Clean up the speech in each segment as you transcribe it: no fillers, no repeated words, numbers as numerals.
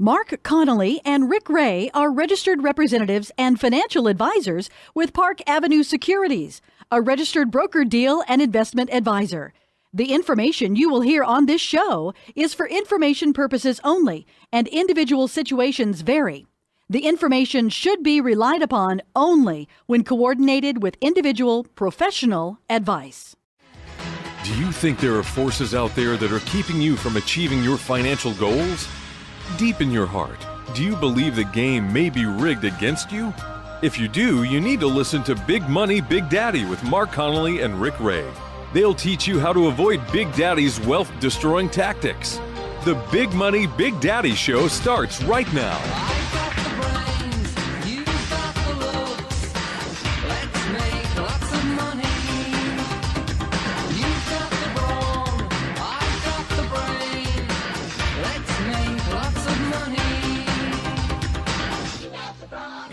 Mark Connolly and Rick Ray are registered representatives and financial advisors with Park Avenue Securities, a registered broker deal and investment advisor. The information you will hear on this show is for information purposes only, and individual situations vary. The information should be relied upon only when coordinated with individual professional advice. Do you think there are forces out there that are keeping you from achieving your financial goals? Deep in your heart, do you believe the game may be rigged against you? If you do, you need to listen to Big Money, Big Daddy with Mark Connolly and Rick Ray. They'll teach you how to avoid Big Daddy's wealth-destroying tactics. The Big Money, Big Daddy show starts right now.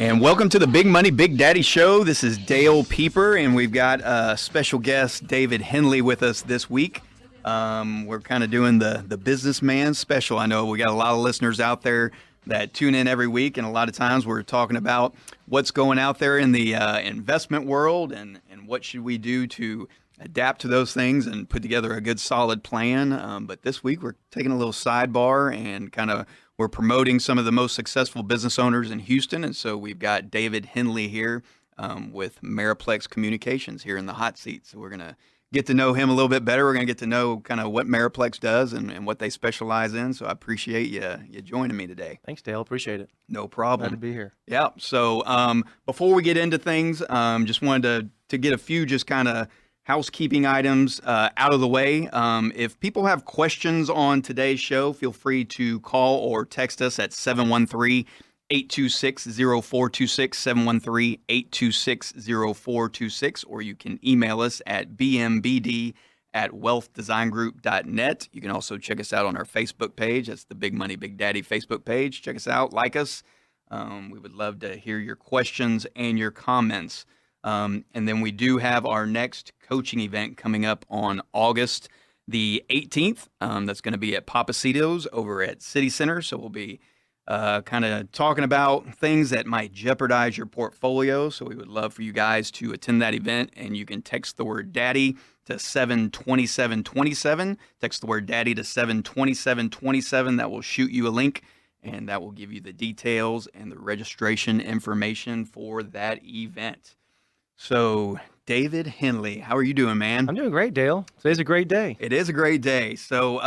And welcome to the Big Money, Big Daddy show. This is Dale Pieper, and we've got a special guest, David Henley, with us this week. We're kind of doing the businessman special. I know we got a lot of listeners out there that tune in every week, and a lot of times we're talking about what's going out there in the investment world and what should we do to adapt to those things and put together a good, solid plan. But this week we're taking a little sidebar and kind of we're promoting some of the most successful business owners in Houston, and so we've got David Henley here with Meriplex Communications here in the hot seat. So we're going to get to know him a little bit better. We're going to get to know kind of what Meriplex does and what they specialize in. So I appreciate you joining me today. Thanks, Dale. Appreciate it. No problem. Glad to be here. Yeah. So before we get into things, just wanted to get a few just kind of housekeeping items out of the way. If people have questions on today's show, feel free to call or text us at 713-826-0426, 713-826-0426, or you can email us at bmbd@wealthdesignGroup.net. You can also check us out on our Facebook page. That's the Big Money, Big Daddy Facebook page. Check us out, like us. We would love to hear your questions and your comments. And then we do have our next coaching event coming up on August the 18th. That's going to be at Papacito's over at City Center. So we'll be kind of talking about things that might jeopardize your portfolio. So we would love for you guys to attend that event, and you can text the word daddy to 72727. Text the word daddy to 72727. That will shoot you a link, and that will give you the details and the registration information for that event. So, David Henley, how are you doing, man? I'm doing great, Dale. Today's a great day. It is a great day. So,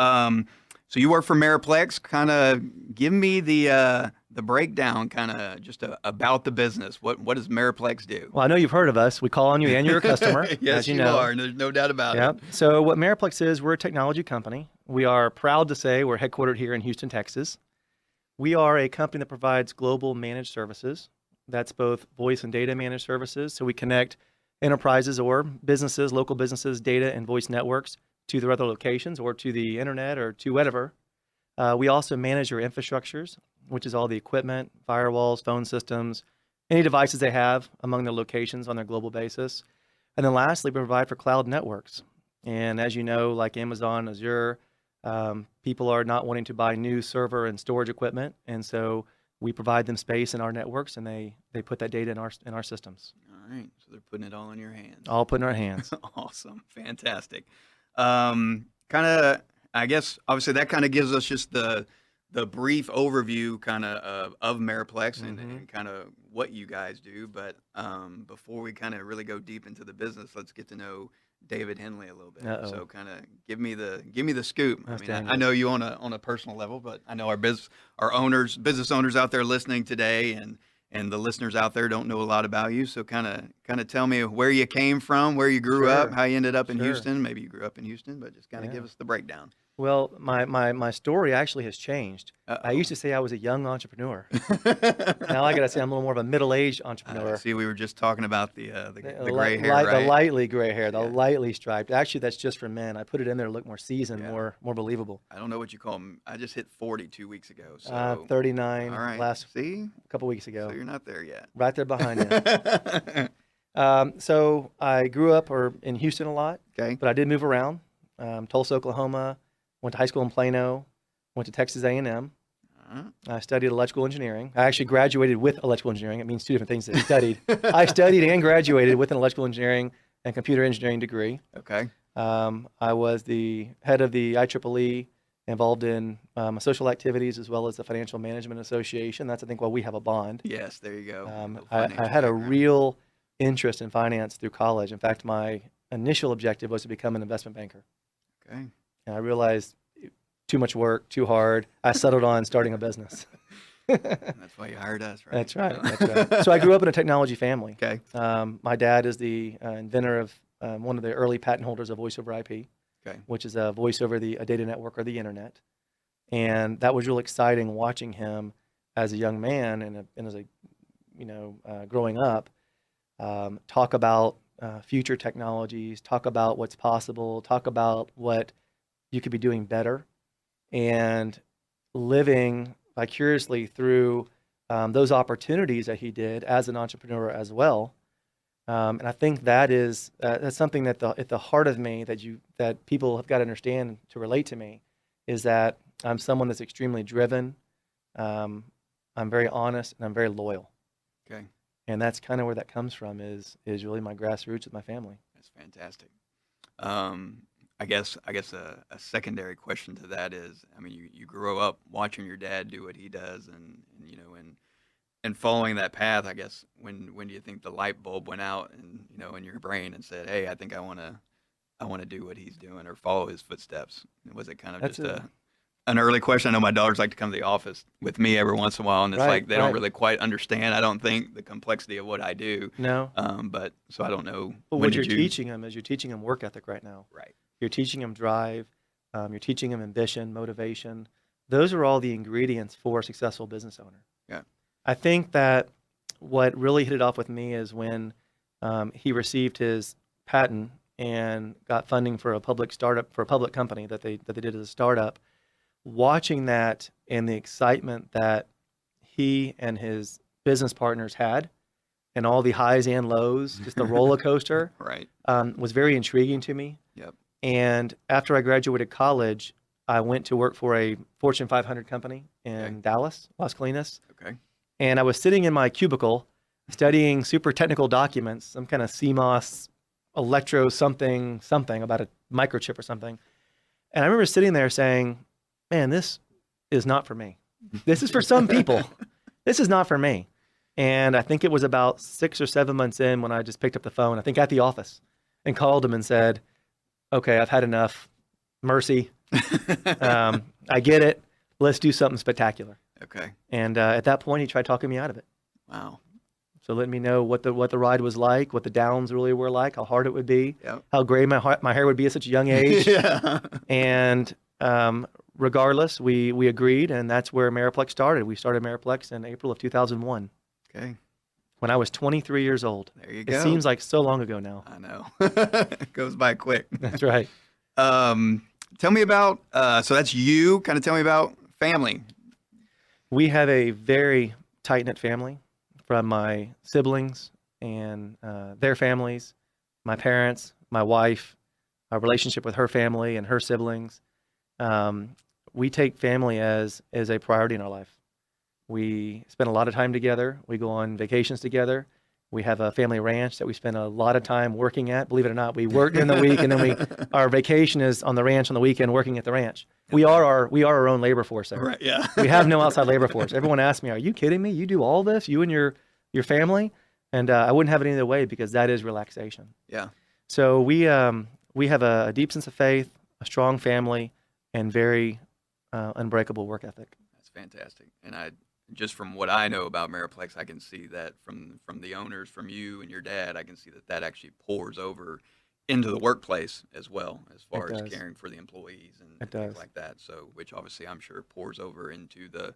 so you work for Meriplex. Kind of give me the breakdown, kind of just about the business. What does Meriplex do? Well, I know you've heard of us. We call on you, and you're a customer. Yes, as you know. are. There's no doubt about it. So, what Meriplex is, we're a technology company. We are proud to say we're headquartered here in Houston, Texas. We are a company that provides global managed services. That's both voice and data managed services. So we connect enterprises or businesses, local businesses, data and voice networks to their other locations or to the internet or to whatever. We also manage your infrastructures, which is all the equipment, firewalls, phone systems, any devices they have among their locations on their global basis. And then lastly, we provide for cloud networks. And as you know, like Amazon, Azure, people are not wanting to buy new server and storage equipment. And so we provide them space in our networks, and they put that data in our systems. All right, so they're putting it all in your hands. All put in our hands. Awesome, fantastic. Kind of, I guess, obviously that kind of gives us just the brief overview, kind of Meriplex and kind of what you guys do. But before we kind of really go deep into the business, let's get to know David Henley a little bit. So kind of give me the scoop. I mean, I know you on a personal level, but I know our business owners out there listening today, and the listeners out there don't know a lot about you. So kind of tell me where you came from, where you grew up, how you ended up in Houston. Maybe you grew up in Houston, but just kind of give us the breakdown. Well, my story actually has changed. I used to say I was a young entrepreneur. Now I got to say I'm a little more of a middle-aged entrepreneur. See, we were just talking about the gray hair, right? The lightly gray hair, the lightly striped. Actually, that's just for men. I put it in there to look more seasoned, more believable. I don't know what you call them. I just hit 40 2 weeks ago. So 39 all right. Last couple weeks ago. So you're not there yet. Right there behind you. So I grew up in Houston a lot, but I did move around. Tulsa, Oklahoma. Went to high school in Plano, went to Texas A&M, I studied electrical engineering. I actually graduated with electrical engineering. It means two different things that I studied. I studied and graduated with an electrical engineering and computer engineering degree. Okay. I was the head of the IEEE, involved in social activities as well as the Financial Management Association. That's, I think, why we have a bond. Yes, there you go. I had a real interest in finance through college. In fact, my initial objective was to become an investment banker. Okay. And I realized too much work, too hard. I settled on starting a business. That's why you hired us, right? That's right. That's right. So I grew up in a technology family. Okay. My dad is the inventor of one of the early patent holders of voice over IP, Okay. which is a voice over a data network or the internet. And that was real exciting watching him as a young man and as a, growing up, talk about future technologies, talk about what's possible, talk about what you could be doing better, and living vicariously through those opportunities that he did as an entrepreneur as well. And I think that's something that at the heart of me that people have got to understand to relate to me, is that I'm someone that's extremely driven. I'm very honest and I'm very loyal. Okay. And that's kind of where that comes from is really my grassroots with my family. That's fantastic. I guess a secondary question to that is, I mean, you grow up watching your dad do what he does, and following that path. I guess when do you think the light bulb went out and in your brain and said, hey, I think I want to do what he's doing or follow his footsteps? Was it kind of an early question? I know my daughters like to come to the office with me every once in a while, and it's like they don't really quite understand, I don't think, the complexity of what I do. No. But so I don't know. But what you're teaching them is you're teaching them work ethic right now. Right. You're teaching them drive. You're teaching them ambition, motivation. Those are all the ingredients for a successful business owner. Yeah. I think that what really hit it off with me is when he received his patent and got funding for a public company that they did as a startup. Watching that and the excitement that he and his business partners had, and all the highs and lows, just the roller coaster, Right. Was very intriguing to me. Yep. And after I graduated college, I went to work for a Fortune 500 company in Dallas, Las Colinas. Okay. And I was sitting in my cubicle studying super technical documents, some kind of CMOS electro something about a microchip or something. And I remember sitting there saying, man, this is not for me. This is for some people. This is not for me. And I think it was about 6 or 7 months in when I just picked up the phone, I think at the office, and called him and said, okay, I've had enough. Mercy. I get it. Let's do something spectacular. Okay. And at that point, he tried talking me out of it. Wow. So letting me know what the ride was like, what the downs really were like, how hard it would be, Yep. how gray my hair would be at such a young age. Yeah. And regardless, we agreed, and that's where Meriplex started. We started Meriplex in April of 2001. Okay. When I was 23 years old. There you go. It seems like so long ago now. I know. It goes by quick. That's right. Tell me about, so that's you. Kind of tell me about family. We have a very tight-knit family, from my siblings and their families, my parents, my wife, our relationship with her family and her siblings. We take family as a priority in our life. We spend a lot of time together. We go on vacations together. We have a family ranch that we spend a lot of time working at. Believe it or not, we work during the week, and then our vacation is on the ranch on the weekend, working at the ranch. We are our own labor force there. Right. Yeah. We have no outside labor force. Everyone asks me, "Are you kidding me? You do all this, you and your family?" And I wouldn't have it any other way, because that is relaxation. Yeah. So we have a deep sense of faith, a strong family, and very unbreakable work ethic. That's fantastic. And just from what I know about Meriplex, I can see that from the owners, from you and your dad, I can see that actually pours over into the workplace as well, as far as caring for the employees and things like that. So, which obviously I'm sure pours over into the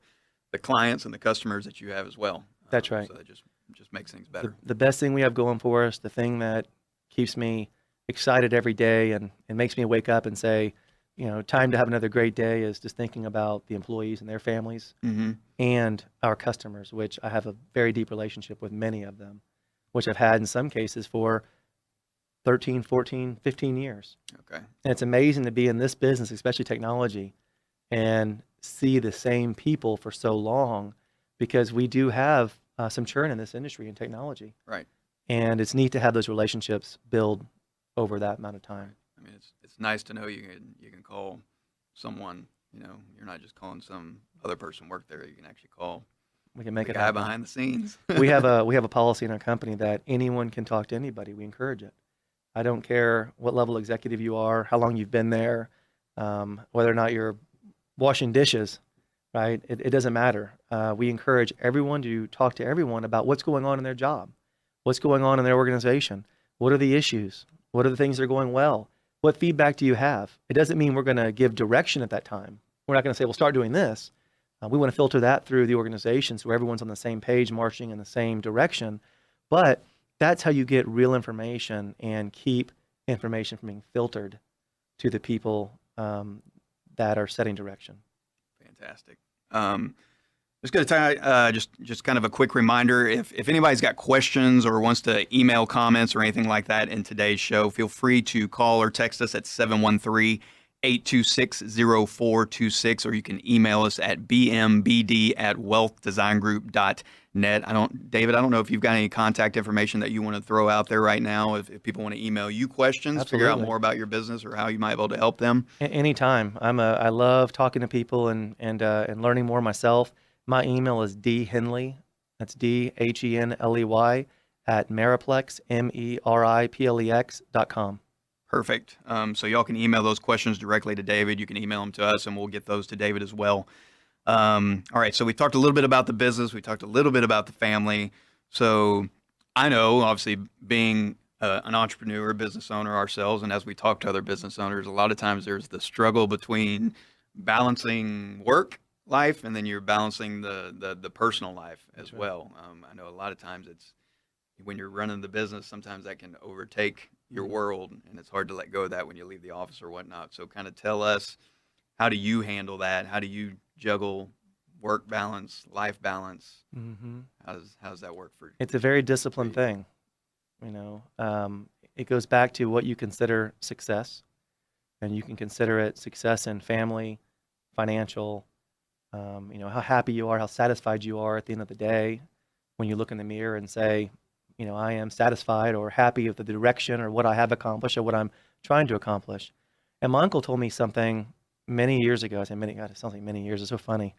clients and the customers that you have as well. That's right. So that just makes things better. The best thing we have going for us, the thing that keeps me excited every day and makes me wake up and say, time to have another great day, is just thinking about the employees and their families and our customers, which I have a very deep relationship with many of them, which I've had in some cases for 13, 14, 15 years. Okay. And it's amazing to be in this business, especially technology, and see the same people for so long, because we do have some churn in this industry and technology. Right. And it's neat to have those relationships build over that amount of time. I mean, it's nice to know you can call someone. You're not just calling some other person work there. You can actually call We can make the it guy happen. behind the scenes. we have a policy in our company that anyone can talk to anybody. We encourage it. I don't care what level executive you are, how long you've been there, whether or not you're washing dishes, right? It doesn't matter. We encourage everyone to talk to everyone about what's going on in their job, what's going on in their organization, what are the issues, what are the things that are going well, what feedback do you have? It doesn't mean we're going to give direction at that time. We're not going to say, well, start doing this. We want to filter that through the organization so everyone's on the same page, marching in the same direction. But that's how you get real information and keep information from being filtered to the people that are setting direction. Fantastic. Just going to just kind of a quick reminder, if anybody's got questions or wants to email comments or anything like that in today's show, feel free to call or text us at 713-826-0426, or you can email us at bmbd@wealthdesigngroup.net. David, I don't know if you've got any contact information that you want to throw out there right now, if people want to email you questions, figure out Absolutely. more about your business or how you might be able to help them. Anytime. I love talking to people and learning more myself. My email is dhenley, that's DHENLEY, at Meriplex, MERIPLEX.com. Perfect. So y'all can email those questions directly to David. You can email them to us, and we'll get those to David as well. All right. So we talked a little bit about the business. We talked a little bit about the family. So I know, obviously, being an entrepreneur, business owner ourselves, and as we talk to other business owners, a lot of times there's the struggle between balancing work life and then you're balancing the personal life as right. well. I know a lot of times it's when you're running the business, sometimes that can overtake your world, and it's hard to let go of that when you leave the office or whatnot. So kind of tell us, how do you handle that? How do you juggle work balance, life balance? Mm-hmm. How does that work for you? It's a very disciplined thing. It goes back to what you consider success, and you can consider it success in family, financial, how happy you are, how satisfied you are at the end of the day when you look in the mirror and say, I am satisfied or happy with the direction or what I have accomplished or what I'm trying to accomplish. And my uncle told me something many years ago. I say many, God, it sounds like many years. It's so funny.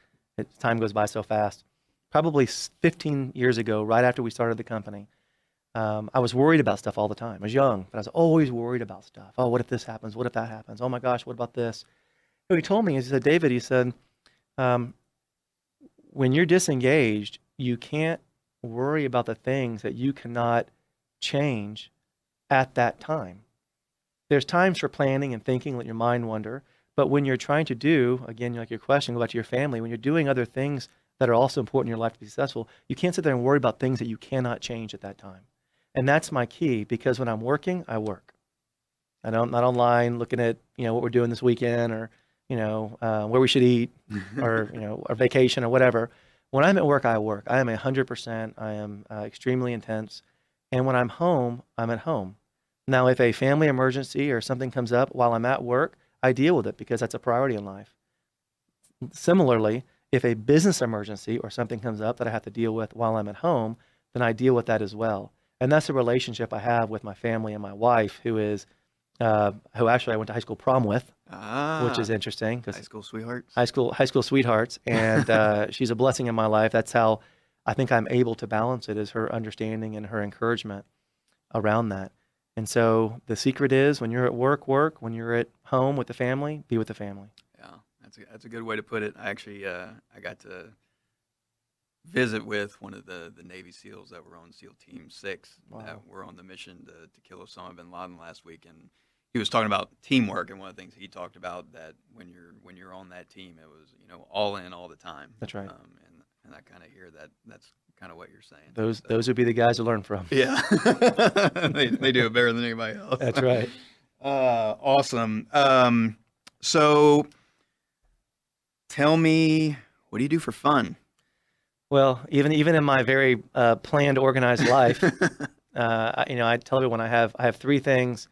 Time goes by so fast. Probably 15 years ago, right after we started the company, I was worried about stuff all the time. I was young, but I was always worried about stuff. Oh, what if this happens? What if that happens? Oh my gosh, what about this? What he told me, he said, David, he said, when you're disengaged, you can't worry about the things that you cannot change at that time. There's times for planning and thinking, let your mind wander. But when you're trying to do, again, like your question, go back to your family, when you're doing other things that are also important in your life to be successful, you can't sit there and worry about things that you cannot change at that time. And that's my key, because when I'm working, I work. I'm not online looking at, what we're doing this weekend or, where we should eat or, or vacation or whatever. When I'm at work, I work. I am 100%. I am extremely intense. And when I'm home, I'm at home. Now, if a family emergency or something comes up while I'm at work, I deal with it because that's a priority in life. Similarly, if a business emergency or something comes up that I have to deal with while I'm at home, then I deal with that as well. And that's the relationship I have with my family and my wife, who actually I went to high school prom with, which is interesting. High school sweethearts. High school sweethearts, and she's a blessing in my life. That's how I think I'm able to balance it, is her understanding and her encouragement around that. And so the secret is, when you're at work, work. When you're at home with the family, be with the family. Yeah, that's a good way to put it. I actually I got to visit with one of the Navy SEALs that were on SEAL Team 6 that were on the mission to kill Osama bin Laden last week, and he was talking about teamwork, and one of the things he talked about, that when you're on that team, it was all in all the time. That's right. And I kind of hear that's kind of what you're saying. Those would be the guys to learn from. Yeah, they do it better than anybody else. That's right. Awesome. So tell me, what do you do for fun? Well, even in my very planned, organized life, I tell everyone I have three things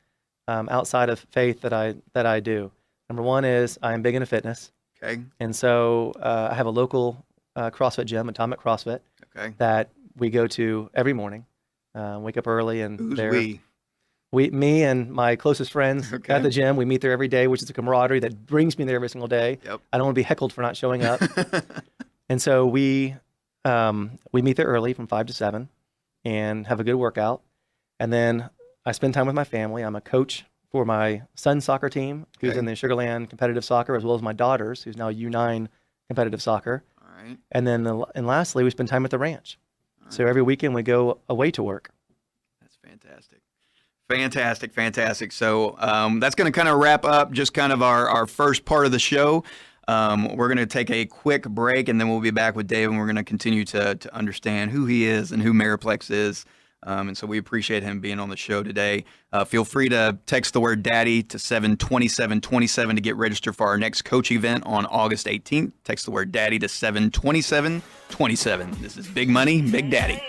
outside of faith that I do. Number one is I am big into fitness. Okay. And so I have a local CrossFit gym, Atomic CrossFit, Okay. that we go to every morning. Wake up early, and Who's there we? me and my closest friends Okay. at the gym. We meet there every day, which is a camaraderie that brings me there every single day. Yep. I don't want to be heckled for not showing up. And so we meet there early from 5 to 7 and have a good workout. And then I spend time with my family. I'm a coach for my son's soccer team, who's Okay. in the Sugarland competitive soccer, as well as my daughter's, who's now U9 competitive soccer. All right. And then, and lastly, we spend time at the ranch. So every weekend we go away to work. That's fantastic. Fantastic. So that's going to kind of wrap up just kind of our first part of the show. We're going to take a quick break, and then we'll be back with Dave, and we're going to continue to understand who he is and who Meriplex is. And so we appreciate him being on the show today. Feel free to text the word daddy to 72727 to get registered for our next coach event on August 18th. Text the word daddy to 72727. This is Big Money, Big Daddy.